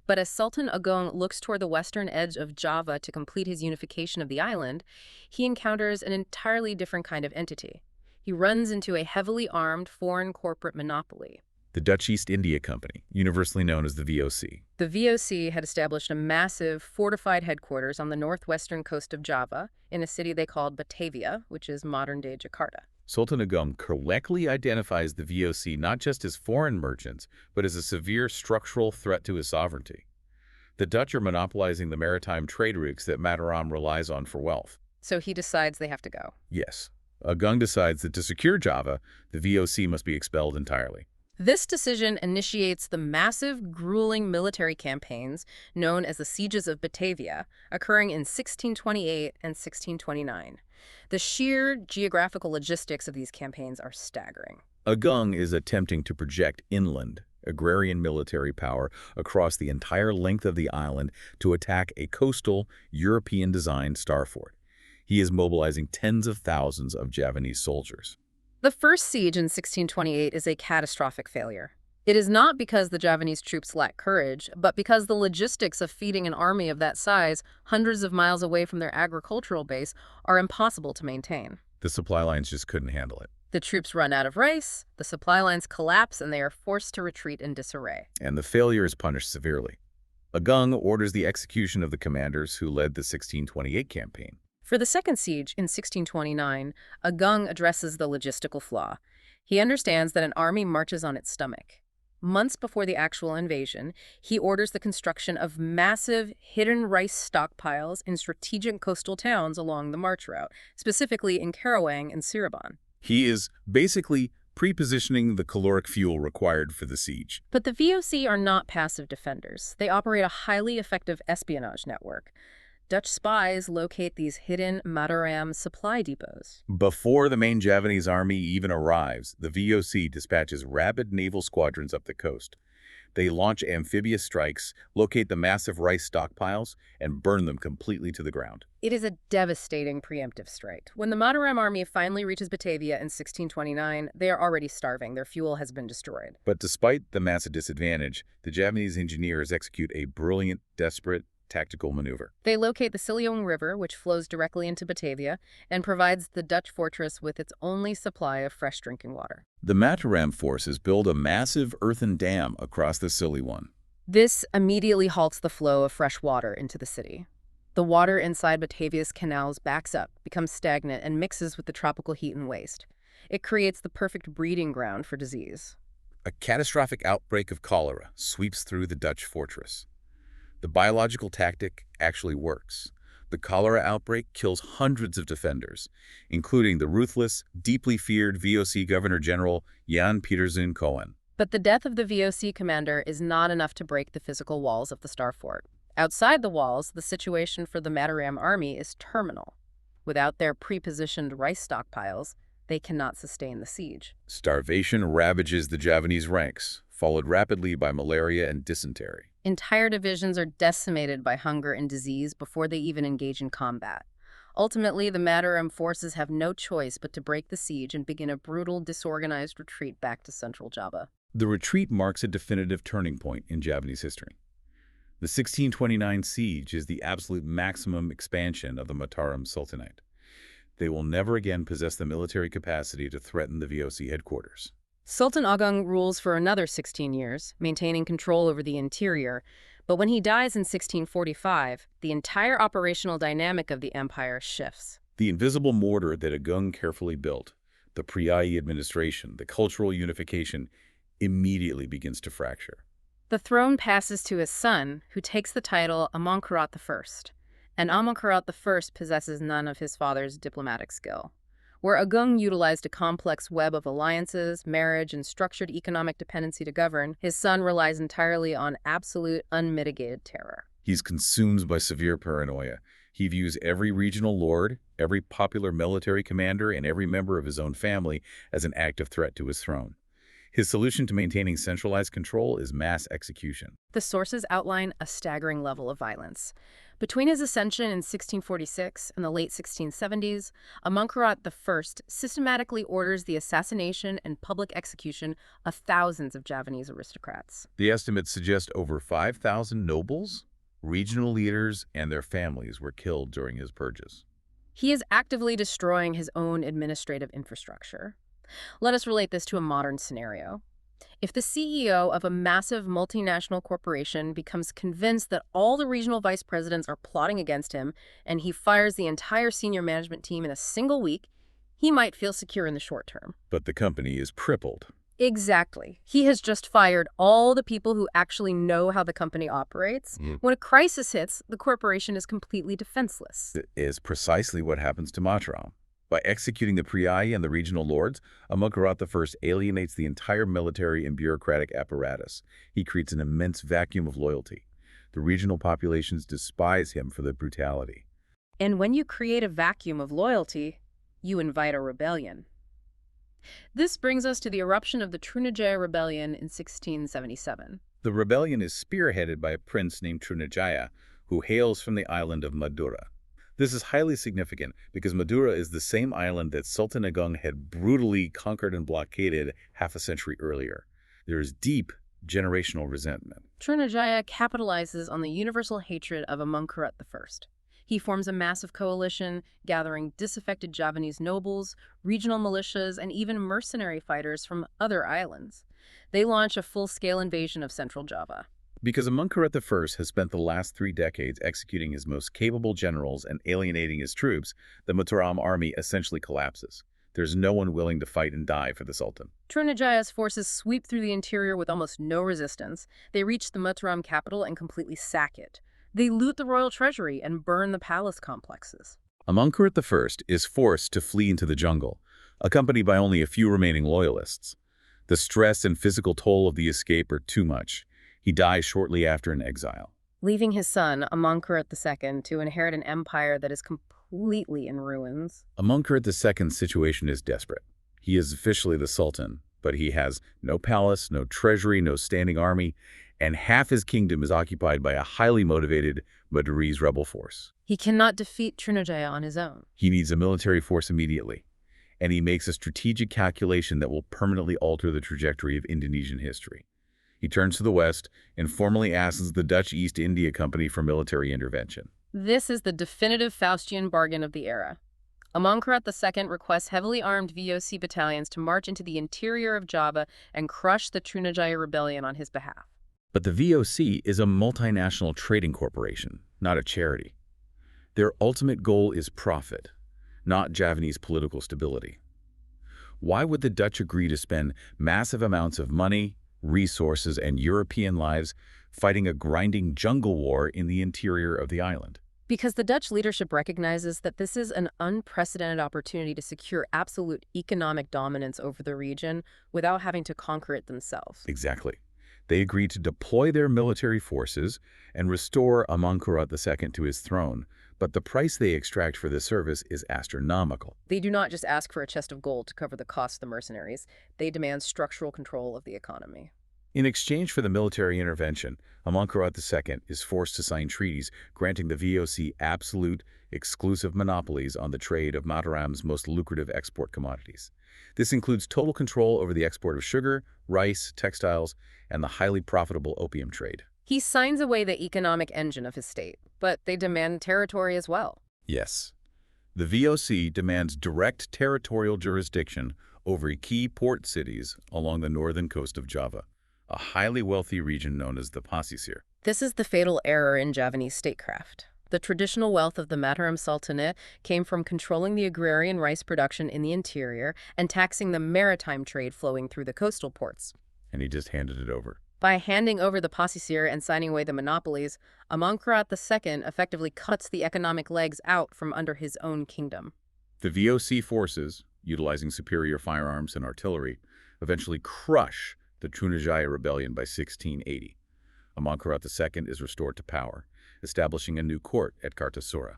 But as Sultan Agung looks toward the western edge of Java to complete his unification of the island, he encounters an entirely different kind of entity. He runs into a heavily armed foreign corporate monopoly. The Dutch East India Company, universally known as the VOC. The VOC had established a massive, fortified headquarters on the northwestern coast of Java in a city they called Batavia, which is modern-day Jakarta. Sultan Agung correctly identifies the VOC not just as foreign merchants, but as a severe structural threat to his sovereignty. The Dutch are monopolizing the maritime trade routes that Mataram relies on for wealth. So he decides they have to go. Yes, Agung decides that to secure Java, the VOC must be expelled entirely. This decision initiates the massive, grueling military campaigns known as the Sieges of Batavia, occurring in 1628 and 1629. The sheer geographical logistics of these campaigns are staggering. Agung is attempting to project inland agrarian military power across the entire length of the island to attack a coastal, European-designed star fort. He is mobilizing tens of thousands of Javanese soldiers. The first siege in 1628 is a catastrophic failure. It is not because the Javanese troops lack courage, but because the logistics of feeding an army of that size, hundreds of miles away from their agricultural base, are impossible to maintain. The supply lines just couldn't handle it. The troops run out of rice, the supply lines collapse, and they are forced to retreat in disarray. And the failure is punished severely. Agung orders the execution of the commanders who led the 1628 campaign. For the second siege in 1629, Agung addresses the logistical flaw. He understands that an army marches on its stomach. Months before the actual invasion, he orders the construction of massive hidden rice stockpiles in strategic coastal towns along the march route, specifically in Karawang and Cirebon. He is basically pre-positioning the caloric fuel required for the siege. But the VOC are not passive defenders. They operate a highly effective espionage network. Dutch spies locate these hidden Mataram supply depots. Before the main Javanese army even arrives, the VOC dispatches rapid naval squadrons up the coast. They launch amphibious strikes, locate the massive rice stockpiles, and burn them completely to the ground. It is a devastating preemptive strike. When the Mataram army finally reaches Batavia in 1629, they are already starving. Their fuel has been destroyed. But despite the massive disadvantage, the Javanese engineers execute a brilliant, desperate, tactical maneuver. They locate the Siliong River, which flows directly into Batavia, and provides the Dutch fortress with its only supply of fresh drinking water. The Mataram forces build a massive earthen dam across the Siliwan. This immediately halts the flow of fresh water into the city. The water inside Batavia's canals backs up, becomes stagnant, and mixes with the tropical heat and waste. It creates the perfect breeding ground for disease. A catastrophic outbreak of cholera sweeps through the Dutch fortress. The biological tactic actually works. The cholera outbreak kills hundreds of defenders, including the ruthless, deeply feared VOC Governor-General Jan Pieterszoon Cohen. But the death of the VOC commander is not enough to break the physical walls of the Star Fort. Outside the walls, the situation for the Mataram army is terminal. Without their pre-positioned rice stockpiles, they cannot sustain the siege. Starvation ravages the Javanese ranks, followed rapidly by malaria and dysentery. Entire divisions are decimated by hunger and disease before they even engage in combat. Ultimately, the Mataram forces have no choice but to break the siege and begin a brutal, disorganized retreat back to central Java. The retreat marks a definitive turning point in Javanese history. The 1629 siege is the absolute maximum expansion of the Mataram Sultanate. They will never again possess the military capacity to threaten the VOC headquarters. Sultan Agung rules for another 16 years, maintaining control over the interior, but when he dies in 1645, the entire operational dynamic of the empire shifts. The invisible mortar that Agung carefully built, the Priai administration, the cultural unification, immediately begins to fracture. The throne passes to his son, who takes the title Amangkurat I, and Amangkurat I possesses none of his father's diplomatic skill. Where Agung utilized a complex web of alliances, marriage, and structured economic dependency to govern, his son relies entirely on absolute, unmitigated terror. He's consumed by severe paranoia. He views every regional lord, every popular military commander, and every member of his own family as an active threat to his throne. His solution to maintaining centralized control is mass execution. The sources outline a staggering level of violence. Between his ascension in 1646 and the late 1670s, Amangkurat I systematically orders the assassination and public execution of thousands of Javanese aristocrats. The estimates suggest over 5,000 nobles, regional leaders, and their families were killed during his purges. He is actively destroying his own administrative infrastructure. Let us relate this to a modern scenario. If the CEO of a massive multinational corporation becomes convinced that all the regional vice presidents are plotting against him and he fires the entire senior management team in a single week, he He might feel secure in the short term. But the company is crippled. Exactly. He has just fired all the people who actually know how the company operates. When a crisis hits, the corporation is completely defenseless. It is precisely what happens to Mataram. By executing the Priai and the regional lords, Amonkherat I alienates the entire military and bureaucratic apparatus. He creates an immense vacuum of loyalty. The regional populations despise him for the brutality. And when you create a vacuum of loyalty, you invite a rebellion. This brings us to the eruption of the Trunajaya Rebellion in 1677. The rebellion is spearheaded by a prince named Trunajaya, who hails from the island of Madura. This is highly significant because Madura is the same island that Sultan Agung had brutally conquered and blockaded half a century earlier. There is deep generational resentment. Trunajaya capitalizes on the universal hatred of Amonkherat I. He forms a massive coalition, gathering disaffected Javanese nobles, regional militias, and even mercenary fighters from other islands. They launch a full-scale invasion of central Java. Because Amonkherat I has spent the last 3 decades executing his most capable generals and alienating his troops, the Mataram army essentially collapses. There's no one willing to fight and die for the Sultan. Trunajaya's forces sweep through the interior with almost no resistance. They reach the Mataram capital and completely sack it. They loot the royal treasury and burn the palace complexes. Amonkherat I is forced to flee into the jungle, accompanied by only a few remaining loyalists. The stress and physical toll of the escape are too much. He dies shortly after in exile, leaving his son, Amonkherat II, to inherit an empire that is completely in ruins. Amonkherat II's situation is desperate. He is officially the Sultan, but he has no palace, no treasury, no standing army, and half his kingdom is occupied by a highly motivated Madurese rebel force. He cannot defeat Trunajaya on his own. He needs a military force immediately, and he makes a strategic calculation that will permanently alter the trajectory of Indonesian history. He turns to the west and formally asks the Dutch East India Company for military intervention. This is the definitive Faustian bargain of the era. Amonkherat II requests heavily armed VOC battalions to march into the interior of Java and crush the Trunajaya rebellion on his behalf. But the VOC is a multinational trading corporation, not a charity. Their ultimate goal is profit, not Javanese political stability. Why would the Dutch agree to spend massive amounts of money, resources, and European lives fighting a grinding jungle war in the interior of the island? Because the Dutch leadership recognizes that this is an unprecedented opportunity to secure absolute economic dominance over the region without having to conquer it themselves. Exactly. They agreed to deploy their military forces and restore Amonkherat II to his throne, but the price they extract for this service is astronomical. They do not just ask for a chest of gold to cover the cost of the mercenaries. They demand structural control of the economy. In exchange for the military intervention, Amonkherat II is forced to sign treaties granting the VOC absolute, exclusive monopolies on the trade of Mataram's most lucrative export commodities. This includes total control over the export of sugar, rice, textiles, and the highly profitable opium trade. He signs away the economic engine of his state, but they demand territory as well. Yes. The VOC demands direct territorial jurisdiction over key port cities along the northern coast of Java, a highly wealthy region known as the Pasisir. This is the fatal error in Javanese statecraft. The traditional wealth of the Mataram Sultanate came from controlling the agrarian rice production in the interior and taxing the maritime trade flowing through the coastal ports. And he just handed it over. By handing over the Pasisir and signing away the monopolies, Amonkherat II effectively cuts the economic legs out from under his own kingdom. The VOC forces, utilizing superior firearms and artillery, eventually crush the Trunajaya rebellion by 1680. Amonkherat II is restored to power, establishing a new court at Kartasura.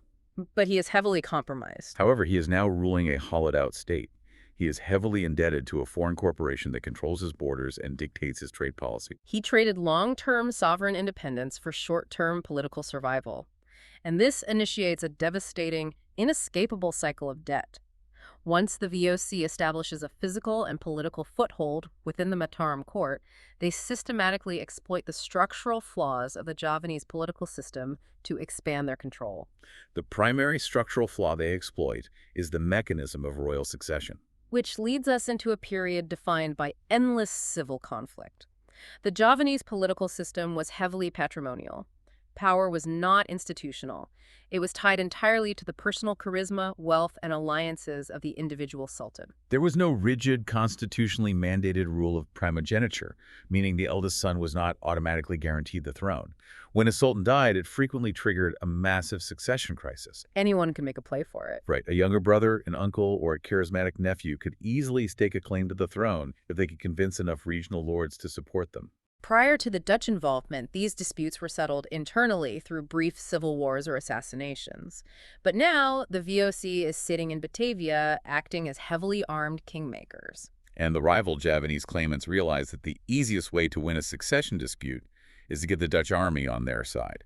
But he is heavily compromised. However, he is now ruling a hollowed-out state. He is heavily indebted to a foreign corporation that controls his borders and dictates his trade policy. He traded long-term sovereign independence for short-term political survival. And this initiates a devastating, inescapable cycle of debt. Once the VOC establishes a physical and political foothold within the Mataram court, they systematically exploit the structural flaws of the Javanese political system to expand their control. The primary structural flaw they exploit is the mechanism of royal succession, which leads us into a period defined by endless civil conflict. The Javanese political system was heavily patrimonial. power was not institutional. It was tied entirely to the personal charisma, wealth, and alliances of the individual sultan. There was no rigid, constitutionally mandated rule of primogeniture, meaning the eldest son was not automatically guaranteed the throne. When a sultan died, it frequently triggered a massive succession crisis. Anyone could make a play for it. Right, a younger brother, an uncle, or a charismatic nephew could easily stake a claim to the throne if they could convince enough regional lords to support them. Prior to the Dutch involvement, these disputes were settled internally through brief civil wars or assassinations. But now, the VOC is sitting in Batavia, acting as heavily armed kingmakers. And the rival Javanese claimants realized that the easiest way to win a succession dispute is to get the Dutch army on their side.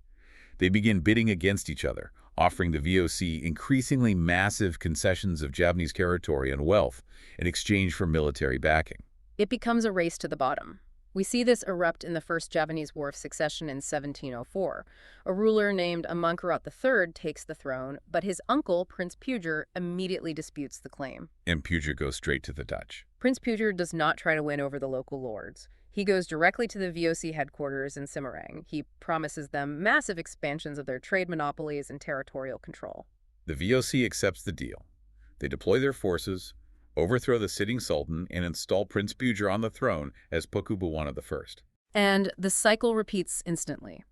They begin bidding against each other, offering the VOC increasingly massive concessions of Javanese territory and wealth in exchange for military backing. It becomes a race to the bottom. We see this erupt in the First Javanese War of Succession in 1704. A ruler named Amonkherat III takes the throne, but his uncle, Prince Puger, immediately disputes the claim. And Puger goes straight to the Dutch. Prince Puger does not try to win over the local lords. He goes directly to the VOC headquarters in Semarang. He promises them massive expansions of their trade monopolies and territorial control. The VOC accepts the deal. They deploy their forces, overthrow the sitting sultan, and install Prince Puger on the throne as Pakubuwana I. And the cycle repeats instantly.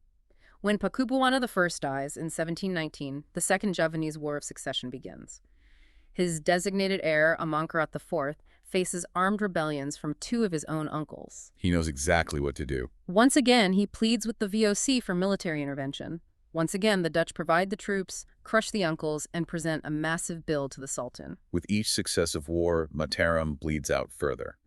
When Pakubuwana I dies in 1719, the Second Javanese War of Succession begins. His designated heir, Amonkherat IV, faces armed rebellions from two of his own uncles. He knows exactly what to do. Once again, he pleads with the VOC for military intervention. Once again, the Dutch provide the troops, crush the uncles, and present a massive bill to the Sultan. With each successive war, Mataram bleeds out further.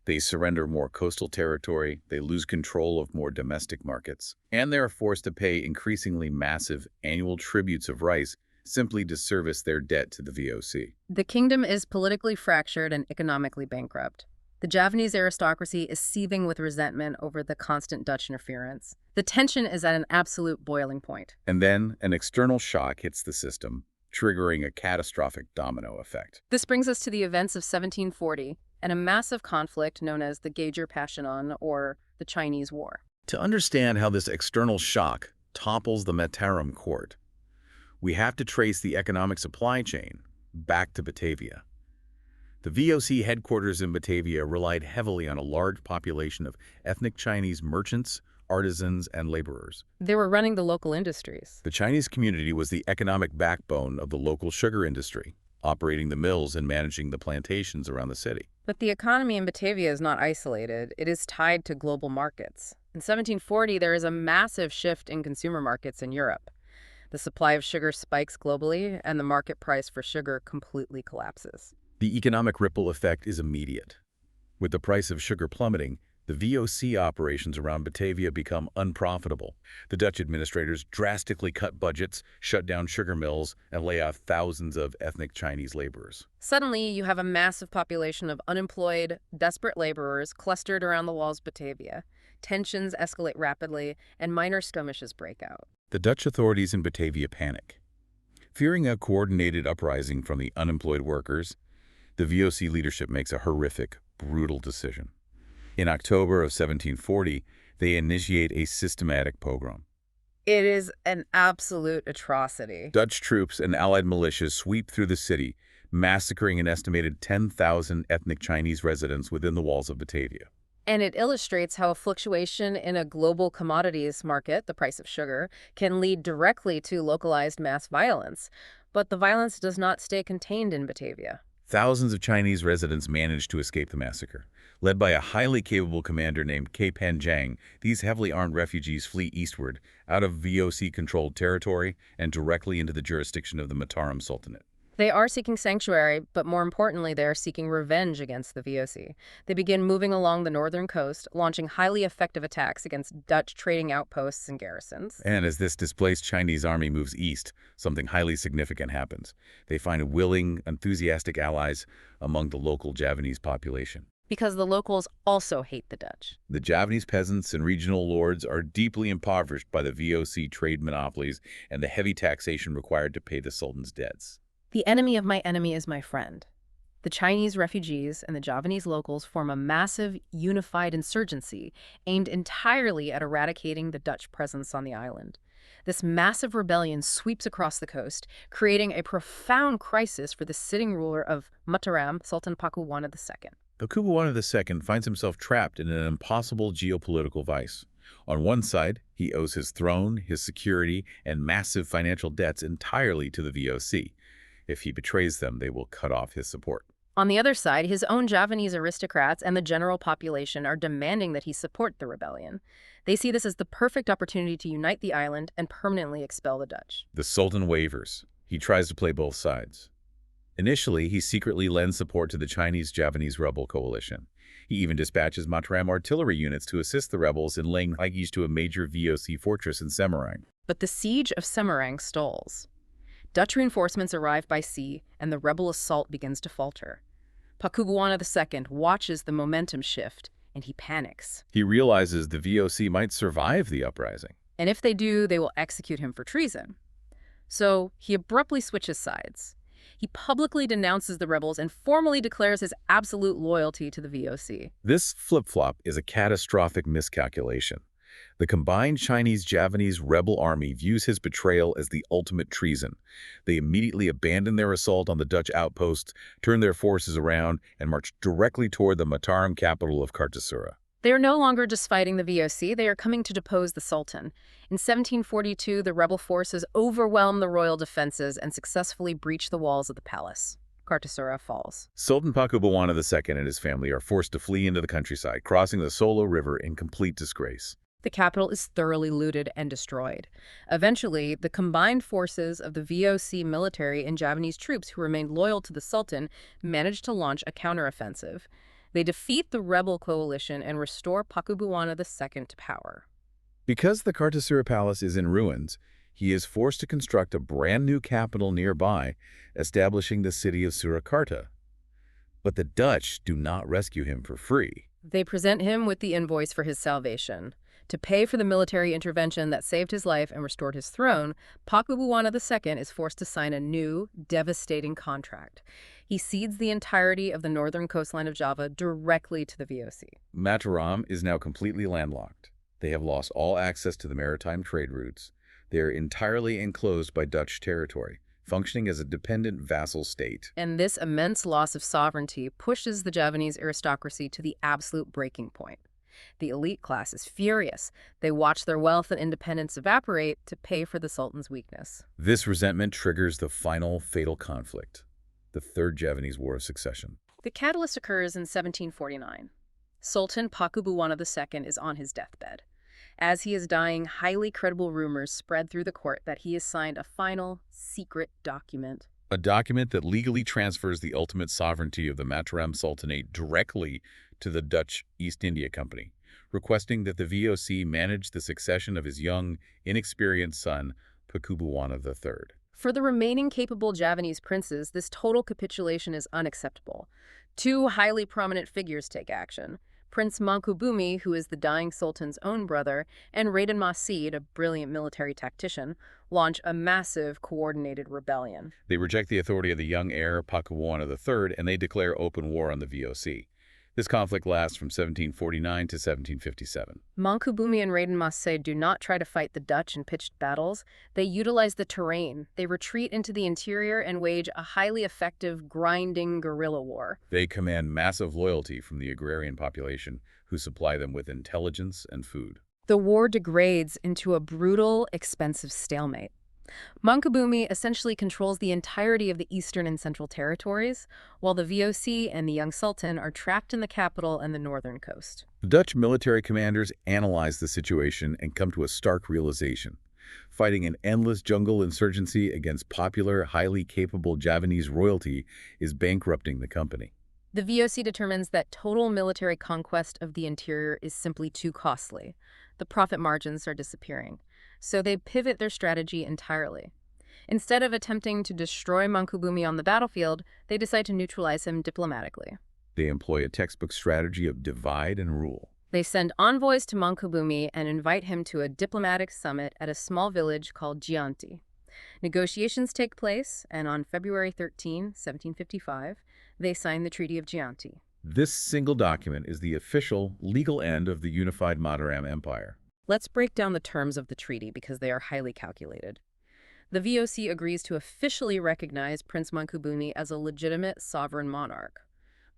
They surrender more coastal territory, they lose control of more domestic markets, and they are forced to pay increasingly massive annual tributes of rice simply to service their debt to the VOC. The kingdom is politically fractured and economically bankrupt. The Javanese aristocracy is seething with resentment over the constant Dutch interference. The tension is at an absolute boiling point. And then an external shock hits the system, triggering a catastrophic domino effect. This brings us to the events of 1740 and a massive conflict known as the Gager-Pashanan, or the Chinese War. To understand how this external shock topples the Mataram court, we have to trace the economic supply chain back to Batavia. The VOC headquarters in Batavia relied heavily on a large population of ethnic Chinese merchants, artisans, and laborers. They were running the local industries. The Chinese community was the economic backbone of the local sugar industry, operating the mills and managing the plantations around the city. But the economy in Batavia is not isolated. It is tied to global markets. In 1740, there is a massive shift in consumer markets in Europe. The supply of sugar spikes globally, and the market price for sugar completely collapses. The economic ripple effect is immediate. With the price of sugar plummeting, the VOC operations around Batavia become unprofitable. The Dutch administrators drastically cut budgets, shut down sugar mills, and lay off thousands of ethnic Chinese laborers. Suddenly, you have a massive population of unemployed, desperate laborers clustered around the walls of Batavia. Tensions escalate rapidly, and minor skirmishes break out. The Dutch authorities in Batavia panic. Fearing a coordinated uprising from the unemployed workers, the VOC leadership makes a horrific, brutal decision. In October of 1740, they initiate a systematic pogrom. It is an absolute atrocity. Dutch troops and allied militias sweep through the city, massacring an estimated 10,000 ethnic Chinese residents within the walls of Batavia. And it illustrates how a fluctuation in a global commodities market, the price of sugar, can lead directly to localized mass violence. But the violence does not stay contained in Batavia. Thousands of Chinese residents managed to escape the massacre. Led by a highly capable commander named Pan Zhang, these heavily armed refugees flee eastward, out of VOC-controlled territory, and directly into the jurisdiction of the Mataram Sultanate. They are seeking sanctuary, but more importantly, they are seeking revenge against the VOC. They begin moving along the northern coast, launching highly effective attacks against Dutch trading outposts and garrisons. And as this displaced Chinese army moves east, something highly significant happens. They find willing, enthusiastic allies among the local Javanese population. Because the locals also hate the Dutch. The Javanese peasants and regional lords are deeply impoverished by the VOC trade monopolies and the heavy taxation required to pay the Sultan's debts. The enemy of my enemy is my friend. The Chinese refugees and the Javanese locals form a massive, unified insurgency aimed entirely at eradicating the Dutch presence on the island. This massive rebellion sweeps across the coast, creating a profound crisis for the sitting ruler of Mataram, Sultan Pakubuwana II. Pakubuwana II finds himself trapped in an impossible geopolitical vice. On one side, he owes his throne, his security, and massive financial debts entirely to the VOC. If he betrays them, they will cut off his support. On the other side, his own Javanese aristocrats and the general population are demanding that he support the rebellion. They see this as the perfect opportunity to unite the island and permanently expel the Dutch. The Sultan wavers. He tries to play both sides. Initially, he secretly lends support to the Chinese-Javanese rebel coalition. He even dispatches Mataram artillery units to assist the rebels in laying siege to a major VOC fortress in Semarang. But the siege of Semarang stalls. Dutch reinforcements arrive by sea, and the rebel assault begins to falter. Pakubuwana II watches the momentum shift, and he panics. He realizes the VOC might survive the uprising. And if they do, they will execute him for treason. So he abruptly switches sides. He publicly denounces the rebels and formally declares his absolute loyalty to the VOC. This flip-flop is a catastrophic miscalculation. The combined Chinese-Javanese rebel army views his betrayal as the ultimate treason. They immediately abandon their assault on the Dutch outposts, turn their forces around, and march directly toward the Mataram capital of Kartasura. They are no longer just fighting the VOC, they are coming to depose the Sultan. In 1742, the rebel forces overwhelm the royal defenses and successfully breach the walls of the palace. Kartasura falls. Sultan Pakubuwana II and his family are forced to flee into the countryside, crossing the Solo River in complete disgrace. The capital is thoroughly looted and destroyed. Eventually, the combined forces of the VOC military and Javanese troops who remained loyal to the Sultan managed to launch a counteroffensive. They defeat the rebel coalition and restore Pakubuwana II to power. Because the Kartasura palace is in ruins, he is forced to construct a brand new capital nearby, establishing the city of Surakarta. But the Dutch do not rescue him for free. They present him with the invoice for his salvation. To pay for the military intervention that saved his life and restored his throne, Pakubuwana II is forced to sign a new, devastating contract. He cedes the entirety of the northern coastline of Java directly to the VOC. Mataram is now completely landlocked. They have lost all access to the maritime trade routes. They are entirely enclosed by Dutch territory, functioning as a dependent vassal state. And this immense loss of sovereignty pushes the Javanese aristocracy to the absolute breaking point. The elite class is furious. They watch their wealth and independence evaporate to pay for the Sultan's weakness. This resentment triggers the final fatal conflict, the Third Javanese War of Succession. The catalyst occurs in 1749. Sultan Pakubuwana II is on his deathbed. As he is dying, highly credible rumors spread through the court that he has signed a final, secret document. A document that legally transfers the ultimate sovereignty of the Mataram Sultanate directly to the Dutch East India Company, requesting that the VOC manage the succession of his young, inexperienced son, Pakubuwana III. For the remaining capable Javanese princes, this total capitulation is unacceptable. Two highly prominent figures take action. Prince Mangkubumi, who is the dying sultan's own brother, and Raden Masid, a brilliant military tactician, launch a massive, coordinated rebellion. They reject the authority of the young heir, Pakubuwana III, and they declare open war on the VOC. This conflict lasts from 1749 to 1757. Mangkubumi and Raden Masid do not try to fight the Dutch in pitched battles. They utilize the terrain. They retreat into the interior and wage a highly effective, grinding guerrilla war. They command massive loyalty from the agrarian population, who supply them with intelligence and food. The war degrades into a brutal, expensive stalemate. Mangkubumi essentially controls the entirety of the eastern and central territories, while the VOC and the young sultan are trapped in the capital and the northern coast. The Dutch military commanders analyze the situation and come to a stark realization. Fighting an endless jungle insurgency against popular, highly capable Javanese royalty is bankrupting the company. The VOC determines that total military conquest of the interior is simply too costly. The profit margins are disappearing. So they pivot their strategy entirely. Instead of attempting to destroy Mangkubumi on the battlefield, they decide to neutralize him diplomatically. They employ a textbook strategy of divide and rule. They send envoys to Mangkubumi and invite him to a diplomatic summit at a small village called Gianti. Negotiations take place, and on February 13, 1755, they sign the Treaty of Gianti. This single document is the official, legal end of the unified Mataram Empire. Let's break down the terms of the treaty because they are highly calculated. The VOC agrees to officially recognize Prince Mangkubumi as a legitimate sovereign monarch.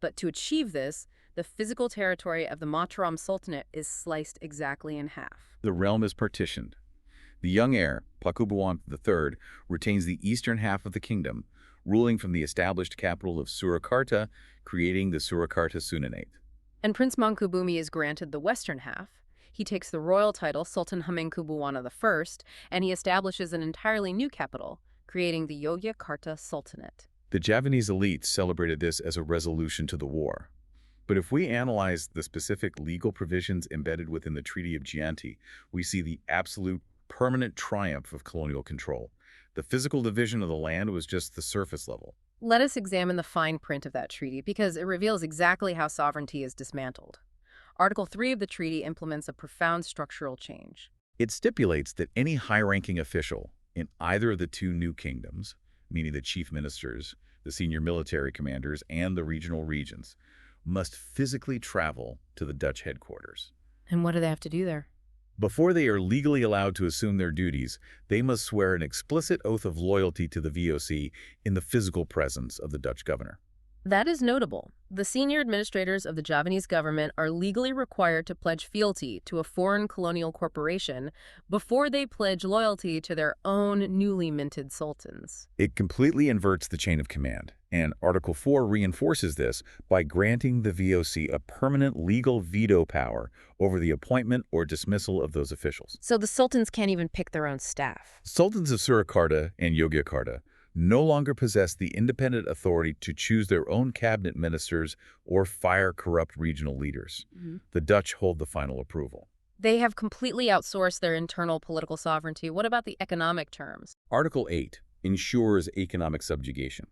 But to achieve this, the physical territory of the Mataram Sultanate is sliced exactly in half. The realm is partitioned. The young heir, Pakubuwan III, retains the eastern half of the kingdom, ruling from the established capital of Surakarta, creating the Surakarta Sultanate. And Prince Mangkubumi is granted the western half. He takes the royal title Sultan Hamengkubuwana I, and he establishes an entirely new capital, creating the Yogyakarta Sultanate. The Javanese elites celebrated this as a resolution to the war. But if we analyze the specific legal provisions embedded within the Treaty of Gianti, we see the absolute permanent triumph of colonial control. The physical division of the land was just the surface level. Let us examine the fine print of that treaty because it reveals exactly how sovereignty is dismantled. Article 3 of the treaty implements a profound structural change. It stipulates that any high-ranking official in either of the two new kingdoms, meaning the chief ministers, the senior military commanders, and the regional regents, must physically travel to the Dutch headquarters. And what do they have to do there? Before they are legally allowed to assume their duties, they must swear an explicit oath of loyalty to the VOC in the physical presence of the Dutch governor. That is notable. The senior administrators of the Javanese government are legally required to pledge fealty to a foreign colonial corporation before they pledge loyalty to their own newly minted sultans. It completely inverts the chain of command, and Article 4 reinforces this by granting the VOC a permanent legal veto power over the appointment or dismissal of those officials. So the sultans can't even pick their own staff. Sultans of Surakarta and Yogyakarta no longer possess the independent authority to choose their own cabinet ministers or fire corrupt regional leaders. The Dutch hold the final approval. They have completely outsourced their internal political sovereignty. What about the economic terms? Article 8 ensures economic subjugation.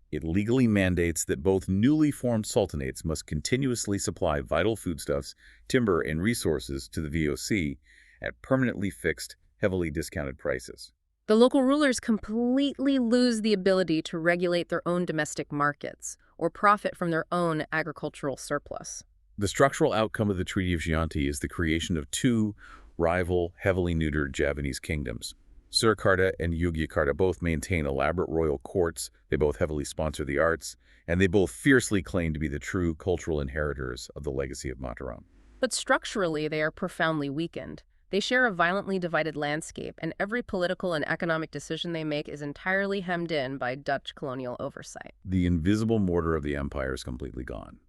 It legally mandates that both newly formed sultanates must continuously supply vital foodstuffs, timber, and resources to the VOC at permanently fixed, heavily discounted prices. The local rulers completely lose the ability to regulate their own domestic markets or profit from their own agricultural surplus. The structural outcome of the Treaty of Gianti is the creation of two rival, heavily neutered Javanese kingdoms. Surakarta and Yogyakarta both maintain elaborate royal courts, they both heavily sponsor the arts, and they both fiercely claim to be the true cultural inheritors of the legacy of Mataram. But structurally, they are profoundly weakened. They share a violently divided landscape, and every political and economic decision they make is entirely hemmed in by Dutch colonial oversight. The invisible mortar of the empire is completely gone.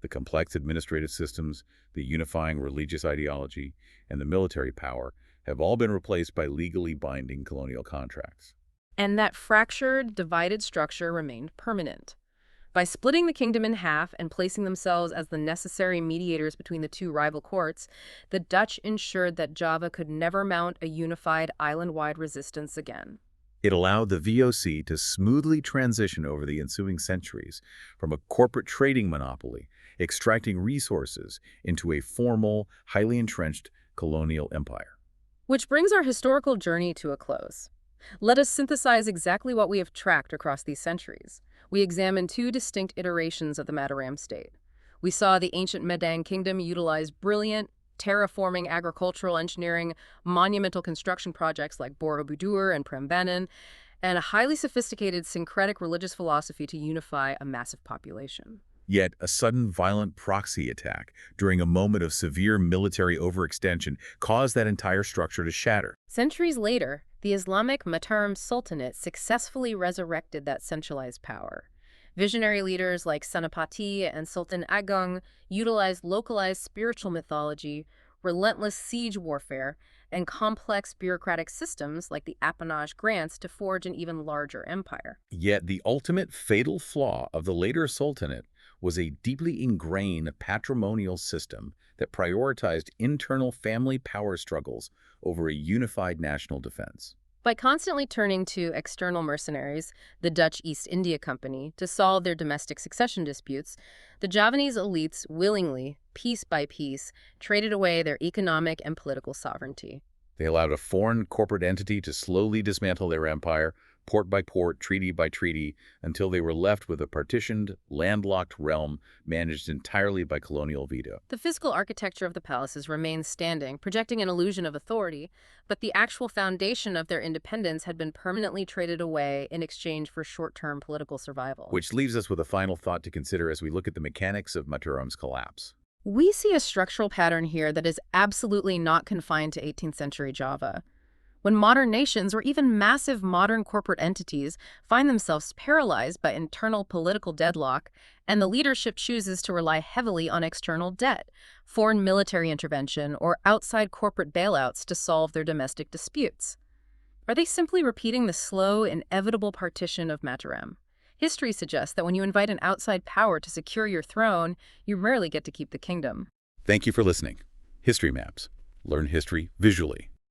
The complex administrative systems, the unifying religious ideology, and the military power have all been replaced by legally binding colonial contracts. And that fractured, divided structure remained permanent. By splitting the kingdom in half and placing themselves as the necessary mediators between the two rival courts, the Dutch ensured that Java could never mount a unified island-wide resistance again. It allowed the VOC to smoothly transition over the ensuing centuries from a corporate trading monopoly, extracting resources, into a formal, highly entrenched colonial empire. Which brings our historical journey to a close. Let us synthesize exactly what we have tracked across these centuries. We examined two distinct iterations of the Mataram state. We saw the ancient Medang kingdom utilize brilliant, terraforming agricultural engineering, monumental construction projects like Borobudur and Prambanan, and a highly sophisticated syncretic religious philosophy to unify a massive population. Yet, a sudden violent proxy attack during a moment of severe military overextension caused that entire structure to shatter. Centuries later, the Islamic Mataram Sultanate successfully resurrected that centralized power. Visionary leaders like Senapati and Sultan Agung utilized localized spiritual mythology, relentless siege warfare, and complex bureaucratic systems like the appanage grants to forge an even larger empire. Yet the ultimate fatal flaw of the later sultanate was a deeply ingrained patrimonial system that prioritized internal family power struggles over a unified national defense. By constantly turning to external mercenaries, the Dutch East India Company, to solve their domestic succession disputes, the Javanese elites willingly, piece by piece, traded away their economic and political sovereignty. They allowed a foreign corporate entity to slowly dismantle their empire, port by port, treaty by treaty, until they were left with a partitioned, landlocked realm managed entirely by colonial veto. The physical architecture of the palaces remained standing, projecting an illusion of authority, but the actual foundation of their independence had been permanently traded away in exchange for short-term political survival. Which leaves us with a final thought to consider as we look at the mechanics of Mataram's collapse. We see a structural pattern here that is absolutely not confined to 18th century Java. When modern nations, or even massive modern corporate entities, find themselves paralyzed by internal political deadlock, and the leadership chooses to rely heavily on external debt, foreign military intervention, or outside corporate bailouts to solve their domestic disputes. Are they simply repeating the slow, inevitable partition of Mataram? History suggests that when you invite an outside power to secure your throne, you rarely get to keep the kingdom. Thank you for listening. History Maps. Learn history visually.